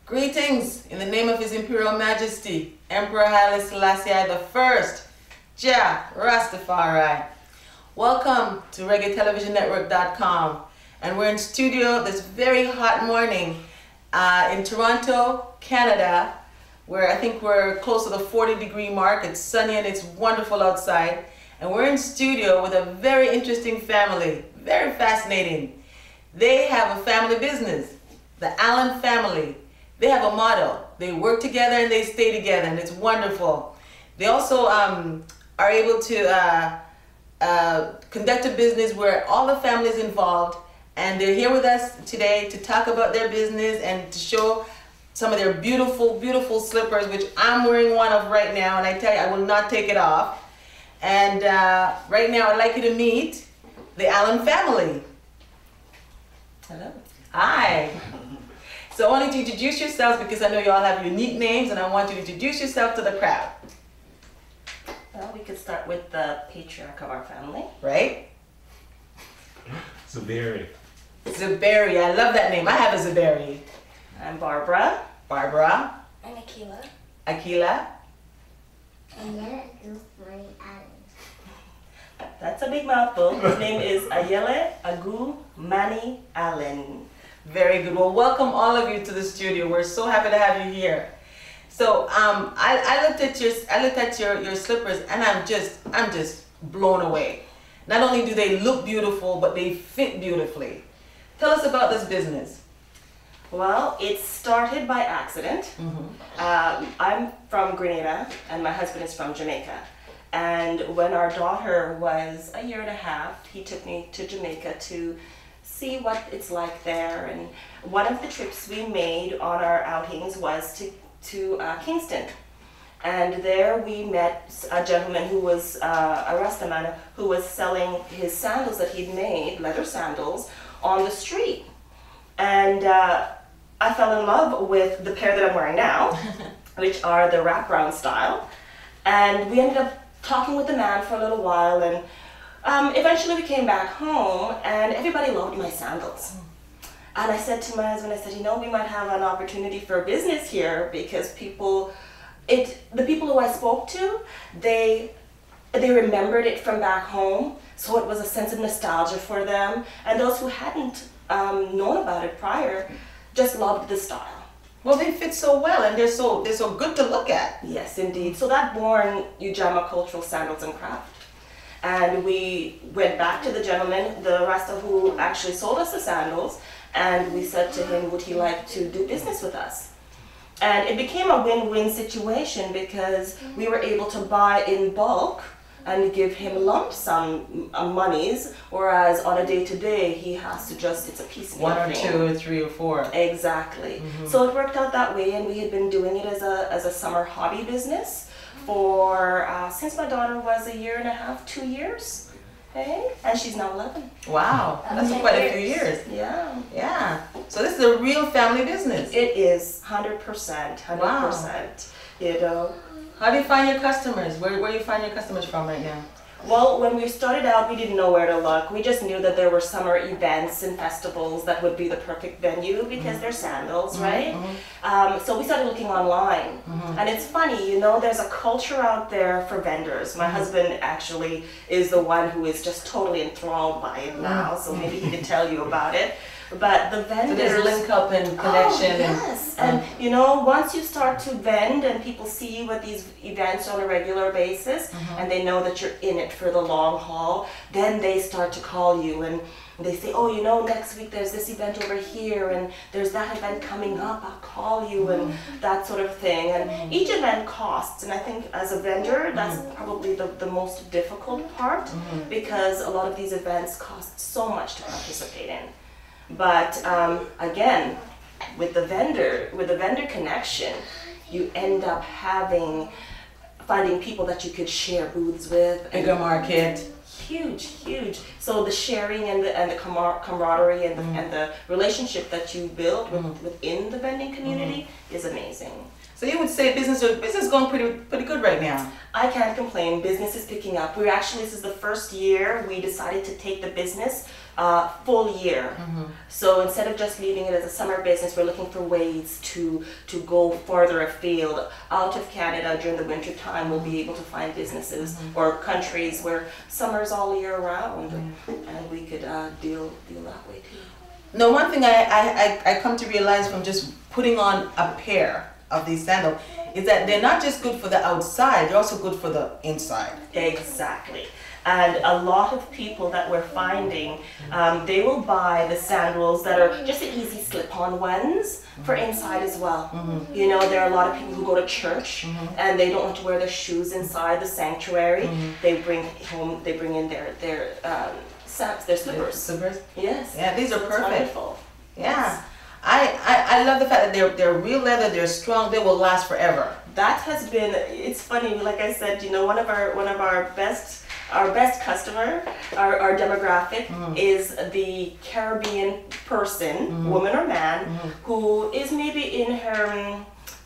Greetings in the name of His Imperial Majesty, Emperor Haile Selassie I, Jah Rastafari. Welcome to Reggae Television Network.com. And we're in studio this very hot morning in Toronto, Canada, where I think we're close to the 40-degree mark. It's sunny and it's wonderful outside. And we're in studio with a very interesting family, very fascinating. They have a family business, the Allen family. They have a motto. They work together and they stay together, and it's wonderful. They also are able to conduct a business where all the family is involved, and they're here with us today to talk about their business and to show some of their beautiful, beautiful slippers, which I'm wearing one of right now, and I tell you, I will not take it off. And right now, I'd like you to meet the Allen family. Hello. Hi. So I want you to introduce yourselves because I know you all have unique names, and I want you to introduce yourself to the crowd. Well, we could start with the patriarch of our family. Right? Zuberi. Zuberi, I love that name. I have a Zuberi. I'm Barbara. Barbara. I'm Akila. Akila. And then Agu Money Allen. That's a big mouthful. His name is Ayele Agu Mani Allen. Very good. Well, welcome all of you to the studio. We're so happy to have you here. So I looked at your slippers, and I'm just blown away. Not only do they look beautiful, but they fit beautifully. Tell us about this business. Well, it started by accident. I'm from Grenada, and my husband is from Jamaica. And when our daughter was a year and a half, he took me to Jamaica to see what it's like there. And one of the trips we made on our outings was to Kingston. And there we met a gentleman who was a Rastaman who was selling his sandals that he'd made, leather sandals, on the street. And I fell in love with the pair that I'm wearing now, which are the wraparound style. And we ended up talking with the man for a little while, and eventually we came back home, and everybody loved my sandals. And I said to my husband, I said, you know, we might have an opportunity for business here, because the people who I spoke to, they remembered it from back home, so it was a sense of nostalgia for them. And those who hadn't known about it prior just loved the style. Well, they fit so well, and they're so good to look at. Yes, indeed. So that born UJamaa Cultural Sandals and Crafts. And we went back to the gentleman, the Rasta who actually sold us the sandals, and we said to him, would he like to do business with us? And it became a win-win situation because we were able to buy in bulk and give him lump sum monies, whereas on a day-to-day he has to just, it's a piecemeal One or thing. 2 or 3 or 4. Exactly. So it worked out that way, and we had been doing it as a summer hobby business for since my daughter was a year and a half, 2 years. Okay? And she's now 11. Wow, that's quite a few years. Yeah. Yeah. So this is a real family business. It is 100%, 100%. Wow. You know. How do you find your customers? Where do you find your customers from right now? Well, when we started out, we didn't know where to look. We just knew that there were summer events and festivals that would be the perfect venue because they're sandals, right? So we started looking online. And it's funny, you know, there's a culture out there for vendors. My husband actually is the one who is just totally enthralled by it now, so maybe he can tell you about it. But the vendors... So there's link up and connection. Oh, yes. And you know, once you start to vend and people see you at these events on a regular basis, and they know that you're in it for the long haul, then they start to call you and they say, oh, you know, next week there's this event over here and there's that event coming up, I'll call you, and that sort of thing. And each event costs, and I think as a vendor, that's probably the most difficult part, because a lot of these events cost so much to participate in. But again, with the vendor connection, you end up finding people that you could share booths with. Bigger market. Huge. So the sharing and the camaraderie and the relationship that you build within the vending community is amazing. So you would say business is going pretty good right now. I can't complain. Business is picking up. This is the first year we decided to take the business full year. So instead of just leaving it as a summer business, we're looking for ways to go further afield out of Canada during the winter time. We'll be able to find businesses or countries where summer's all year round, and we could deal that way too. Now, one thing I come to realize from just putting on a pair of these sandals is that they're not just good for the outside, they're also good for the inside. Exactly. And a lot of people that we're finding, they will buy the sandals that are just the easy slip-on ones for inside as well. You know, there are a lot of people who go to church and they don't want to wear their shoes inside the sanctuary. They bring in their slippers. Slippers? Yes. Yeah, these are perfect. Wonderful. Yeah. Yes. I love the fact that they're real leather, they're strong, they will last forever. That has been, it's funny, like I said, you know, one of our best customer, our demographic is the Caribbean person, woman or man, who is maybe in her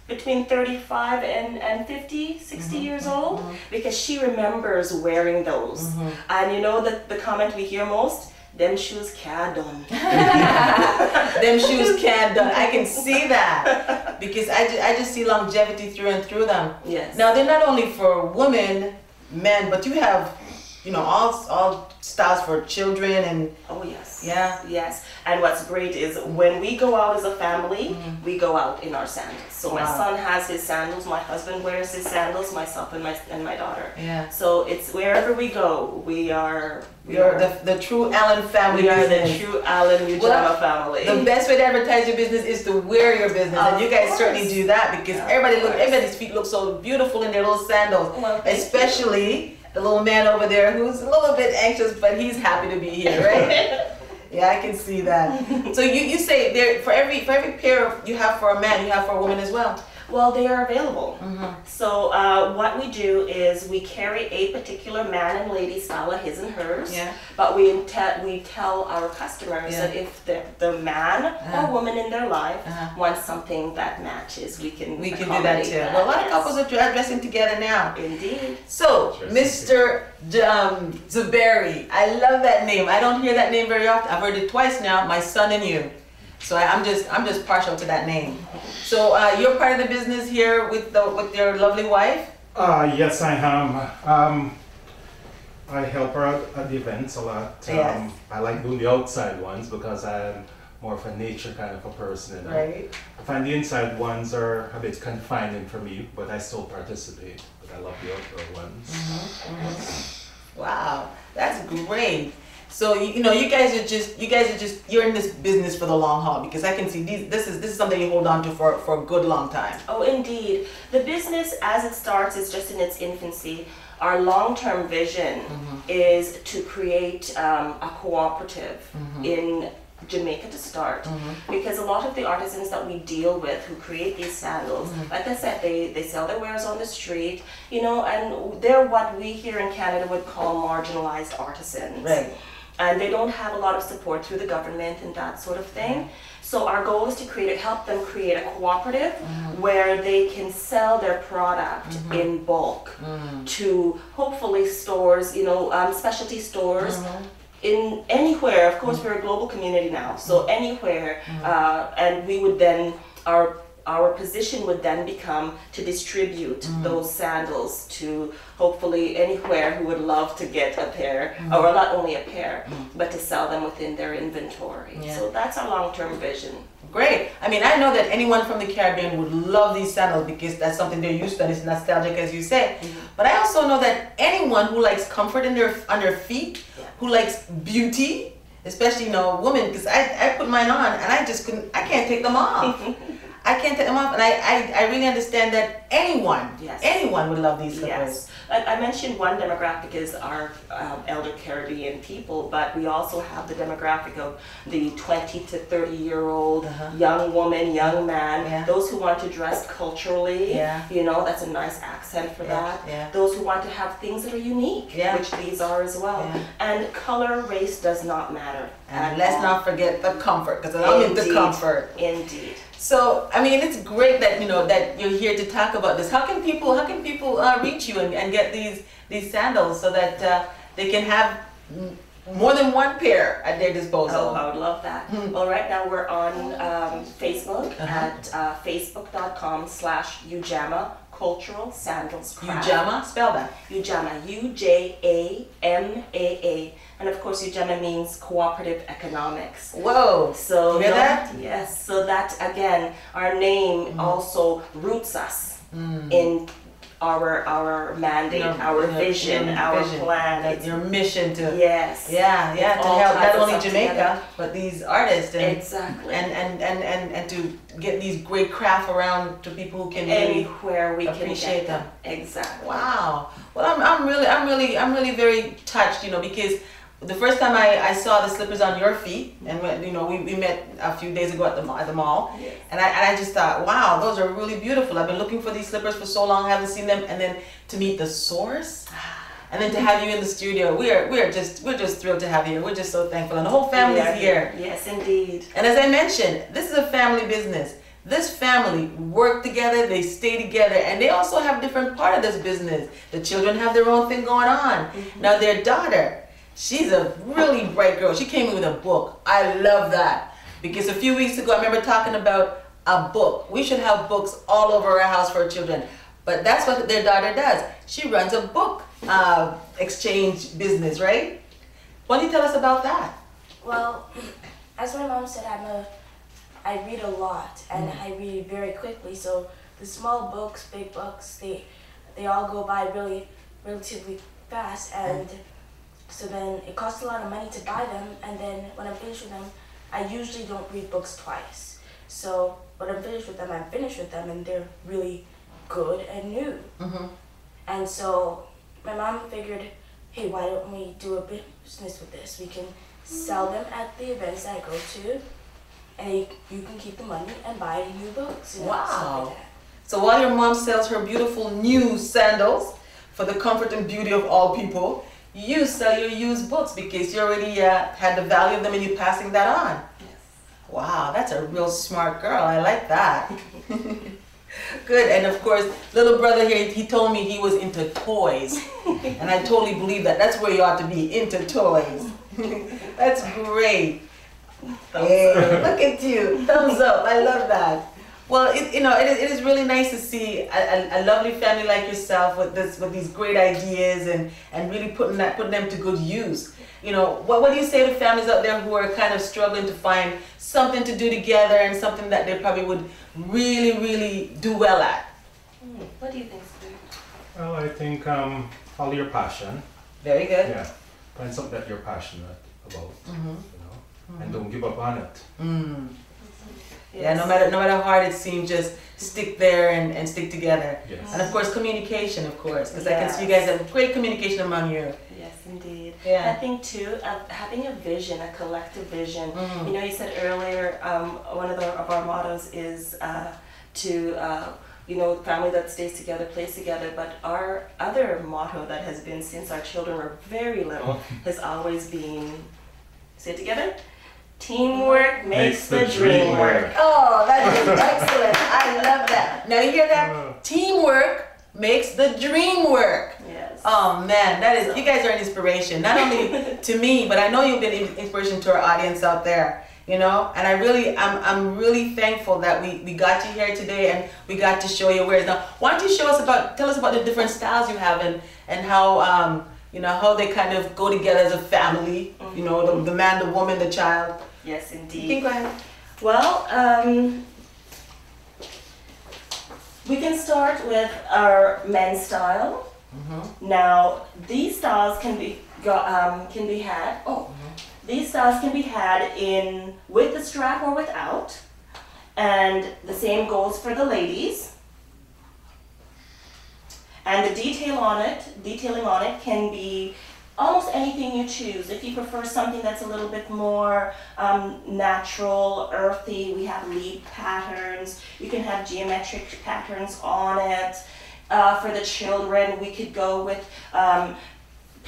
between 35 and 50, 60 years old, because she remembers wearing those. And you know the comment we hear most, them shoes can't done. Them shoes can't done. I can see that because I just see longevity through and through them. Yes. Now they're not only for women, men, but you have, you know, all styles for children and. Oh yes. Yeah. Yes. And what's great is when we go out as a family, we go out in our sandals. So my son has his sandals, my husband wears his sandals, myself and my daughter. Yeah. So it's wherever we go, we are the true Allen family. We are business. the true Allen UJamaa family. The best way to advertise your business is to wear your business, and you guys certainly do that because everybody's feet look so beautiful in their little sandals, Well, especially the little man over there who's a little bit anxious, but he's happy to be here, right? Yeah, I can see that. So you say there for every pair you have for a man, you have for a woman as well. Well, they are available. So what we do is we carry a particular man and lady style of his and hers. Yeah. But we tell our customers that if the man or woman in their life wants something that matches, we can do that too. Well, a lot of couples are dressing together now. Indeed. So, Mr. Zuberi, I love that name. I don't hear that name very often. I've heard it twice now. My son and you. So I'm just partial to that name. So you're part of the business here with your lovely wife? Yes, I am. I help her out at the events a lot. Yes. I like doing the outside ones because I'm more of a nature kind of a person. You know? Right. I find the inside ones are a bit confining for me, but I still participate. But I love the outdoor ones. Wow, that's great. So you know, you guys are just you're in this business for the long haul because I can see this is something you hold on to for a good long time. Oh, indeed. The business as it starts is just in its infancy. Our long-term vision is to create a cooperative in Jamaica to start, because a lot of the artisans that we deal with who create these sandals, like I said, they sell their wares on the street, you know, and they're what we here in Canada would call marginalized artisans. Right. And they don't have a lot of support through the government and that sort of thing. So our goal is to help them create a cooperative where they can sell their product in bulk to hopefully stores, you know, specialty stores. In anywhere, of course, we're a global community now, so anywhere, and we would then, our position would then become to distribute those sandals to hopefully anywhere who would love to get a pair, or not only a pair, but to sell them within their inventory. Yeah. So that's our long-term vision. Great. I mean, I know that anyone from the Caribbean would love these sandals because that's something they're used to and it's nostalgic, as you say. But I also know that anyone who likes comfort on their feet, who likes beauty, especially, you know, women, because I put mine on and I can't take them off. I can't take them off, and I really understand that anyone would love these slippers. Yes. I mentioned one demographic is our elder Caribbean people, but we also have the demographic of the 20 to 30-year-old young woman, young man, those who want to dress culturally, you know, that's a nice accent for that. Those who want to have things that are unique, which these are as well. And color, race does not matter. And let's not forget the comfort, because I'm into comfort. Indeed. So, I mean, it's great that, you know, that you're here to talk about this. How can people reach you and get these sandals so that they can have more than one pair at their disposal. Oh, I would love that. Well, right now we're on Facebook at facebook.com/UJamaa Cultural Sandals Crafts. UJamaa, spell that. UJamaa, UJamaa. And of course, UJamaa means cooperative economics. Whoa. So you hear that? Yes. So that again, our name also roots us in our mandate, our vision, our plan. Your mission to yes, yeah, to help not only Jamaica together. but these artists and exactly and to get these great craft around to people who can really anywhere we appreciate can them. Exactly. Wow. Well, I'm really very touched, because the first time I saw the slippers on your feet, and we met a few days ago at the mall, Yes. and I just thought, wow, those are really beautiful. I've been looking for these slippers for so long, I haven't seen them, and then to meet the source, and then to have you in the studio, we're just thrilled to have you. We're just so thankful, and the whole family's here. Yes, indeed. And as I mentioned, this is a family business. This family work together, they stay together, and they also have different part of this business. The children have their own thing going on. Now their daughter, she's a really bright girl. She came in with a book. I love that. Because a few weeks ago, I remember talking about a book. We should have books all over our house for our children. But that's what their daughter does. She runs a book exchange business, right? Why don't you tell us about that? Well, as my mom said, I read a lot and I read very quickly. So the small books, big books, they all go by relatively fast, and so then it costs a lot of money to buy them, and then when I'm finished with them, I usually don't read books twice. So when I'm finished with them, I'm finished with them, and they're really good and new. And so my mom figured, hey, why don't we do a business with this? We can sell them at the events I go to, and you can keep the money and buy new books. Stuff Wow. like that. So while your mom sells her beautiful new sandals for the comfort and beauty of all people, you sell your used books because you already had the value of them and you're passing that on. Yes. Wow, that's a real smart girl. I like that. Good. And of course, little brother here, he told me he was into toys. And I totally believe that. That's where you ought to be, into toys. That's great. Hey, look at you. Thumbs up. I love that. Well, it is really nice to see a lovely family like yourself with these great ideas and really putting them to good use. What do you say to families out there who are kind of struggling to find something to do together and something that they probably would really, really do well at? What do you think, Steve? Well, I think follow your passion. Very good. Yeah, find something that you're passionate about. And don't give up on it. Yeah, no matter how hard it seems, just stick there and stick together. Yes. And of course, communication, of course, because I can see you guys have great communication among you. Yes, indeed. Yeah. I think too, having a vision, a collective vision. You said earlier, one of our mottos is family that stays together, plays together. But our other motto that has been since our children were very little has always been, say it together, teamwork makes the dream work. Oh, that is excellent. I love that. Now you hear that? Teamwork makes the dream work. Yes. Oh man, you guys are an inspiration, not only to me, but I know you've been an inspiration to our audience out there, And I'm really thankful that we got you here today and we got to show you wares. Now, why don't you tell us about the different styles you have and how how they kind of go together as a family, the man, the woman, the child. Yes, indeed. You can go ahead. Well, we can start with our men's style. Now, these styles can be had. These styles can be had with the strap or without, and the same goes for the ladies. And the detailing on it can be almost anything you choose. If you prefer something that's a little bit more natural, earthy, we have leaf patterns. You can have geometric patterns on it. For the children, we could go with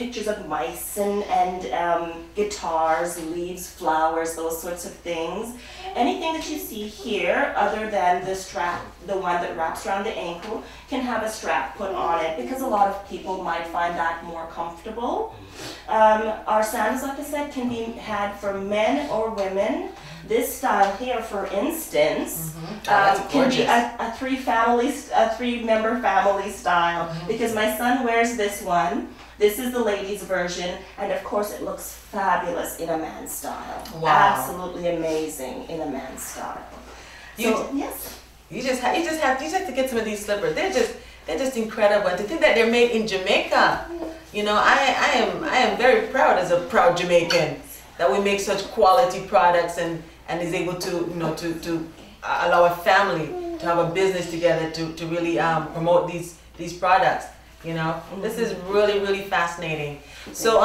pictures of mice and guitars, leaves, flowers, those sorts of things. Anything that you see here, other than the strap, the one that wraps around the ankle, can have a strap put on it because a lot of people might find that more comfortable. Our sandals, like I said, can be had for men or women. This style here, for instance, can be a three-member family style because my son wears this one. This is the ladies' version, and of course it looks fabulous in a man's style. Wow. Absolutely amazing in a man's style. So, yes. You just have to get some of these slippers. They're just incredible. And to think that they're made in Jamaica, you know, I am very proud as a proud Jamaican that we make such quality products and is able to, you know, to allow a family to have a business together to really promote these products. You know, this is really fascinating. So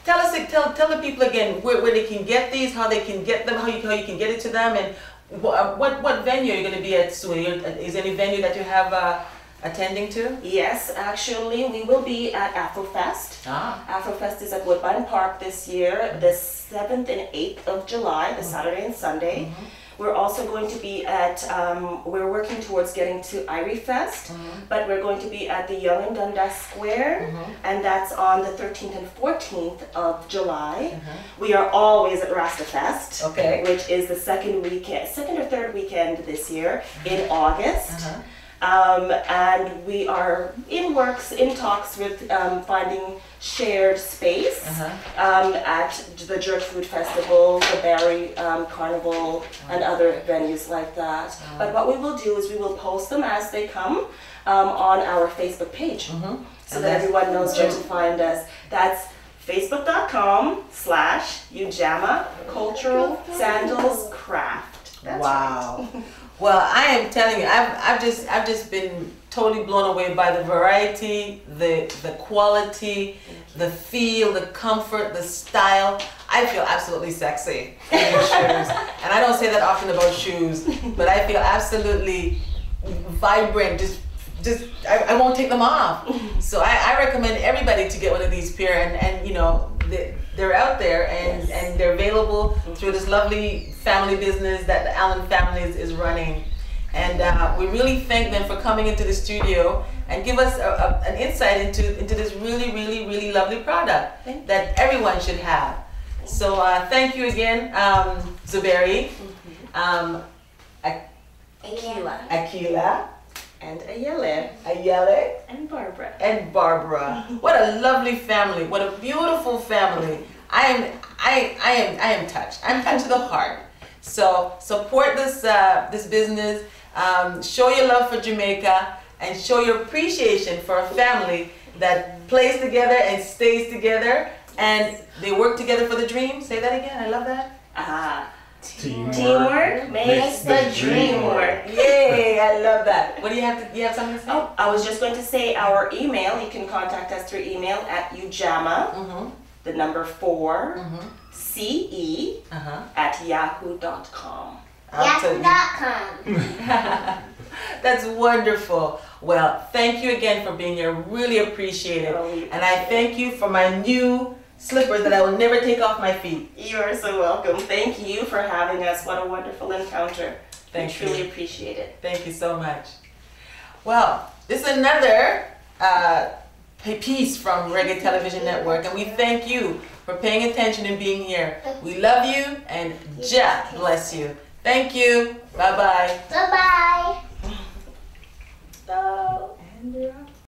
tell the people again where they can get these, how they can get them, how you can get it to them, and what venue you're going to be at soon. Is there any venue that you have attending to? Yes, actually we will be at Afrofest. Afrofest is at Woodbine Park this year, the 7th and 8th of July, the Saturday and Sunday. We're also going to be at, we're working towards getting to Irie Fest, but we're going to be at the Young and Dundas Square, and that's on the 13th and 14th of July. We are always at Rasta Fest, which is the second or third weekend this year in August. And we are in talks with finding shared space at the Jerk Food Festival, the Barry Carnival, and other venues like that. But what we will do is we will post them as they come on our Facebook page, so that everyone knows where to find us. That's facebook.com/UJamaa Cultural Sandals Craft. That's wow. Right. Well, I am telling you, I've just been totally blown away by the variety, the quality, the feel, the comfort, the style. I feel absolutely sexy in these shoes, and I don't say that often about shoes, but I feel absolutely vibrant. I won't take them off. So I recommend everybody to get one of these pair, and you know, they're out there and they're available through this lovely family business that the Allen family is running. And we really thank them for coming into the studio and give us an insight into this really lovely product that everyone should have. So thank you again, Zuberi, Akila, and Ayele, and Barbara. And Barbara. What a lovely family. What a beautiful family. I am touched. I'm touched to the heart. So support this business. Show your love for Jamaica and show your appreciation for a family that plays together and stays together, and they work together for the dream. Say that again. I love that. Teamwork makes the dream work. Yay, I love that. What do you have you have something to say? Oh, I was just going to say our email. You can contact us through email at UJamaa, the number 4, CE at yahoo.com. Yahoo.com. That's wonderful. Well, thank you again for being here. Really appreciate it. And I thank you for my new slippers that I will never take off my feet. You are so welcome. Thank you for having us. What a wonderful encounter. Thank you. Truly appreciate it. Thank you so much. Well, this is another piece from Reggae Television Network, and we thank you for paying attention and being here. We love you, and Jah bless you. Thank you. Bye-bye. Bye-bye. So, and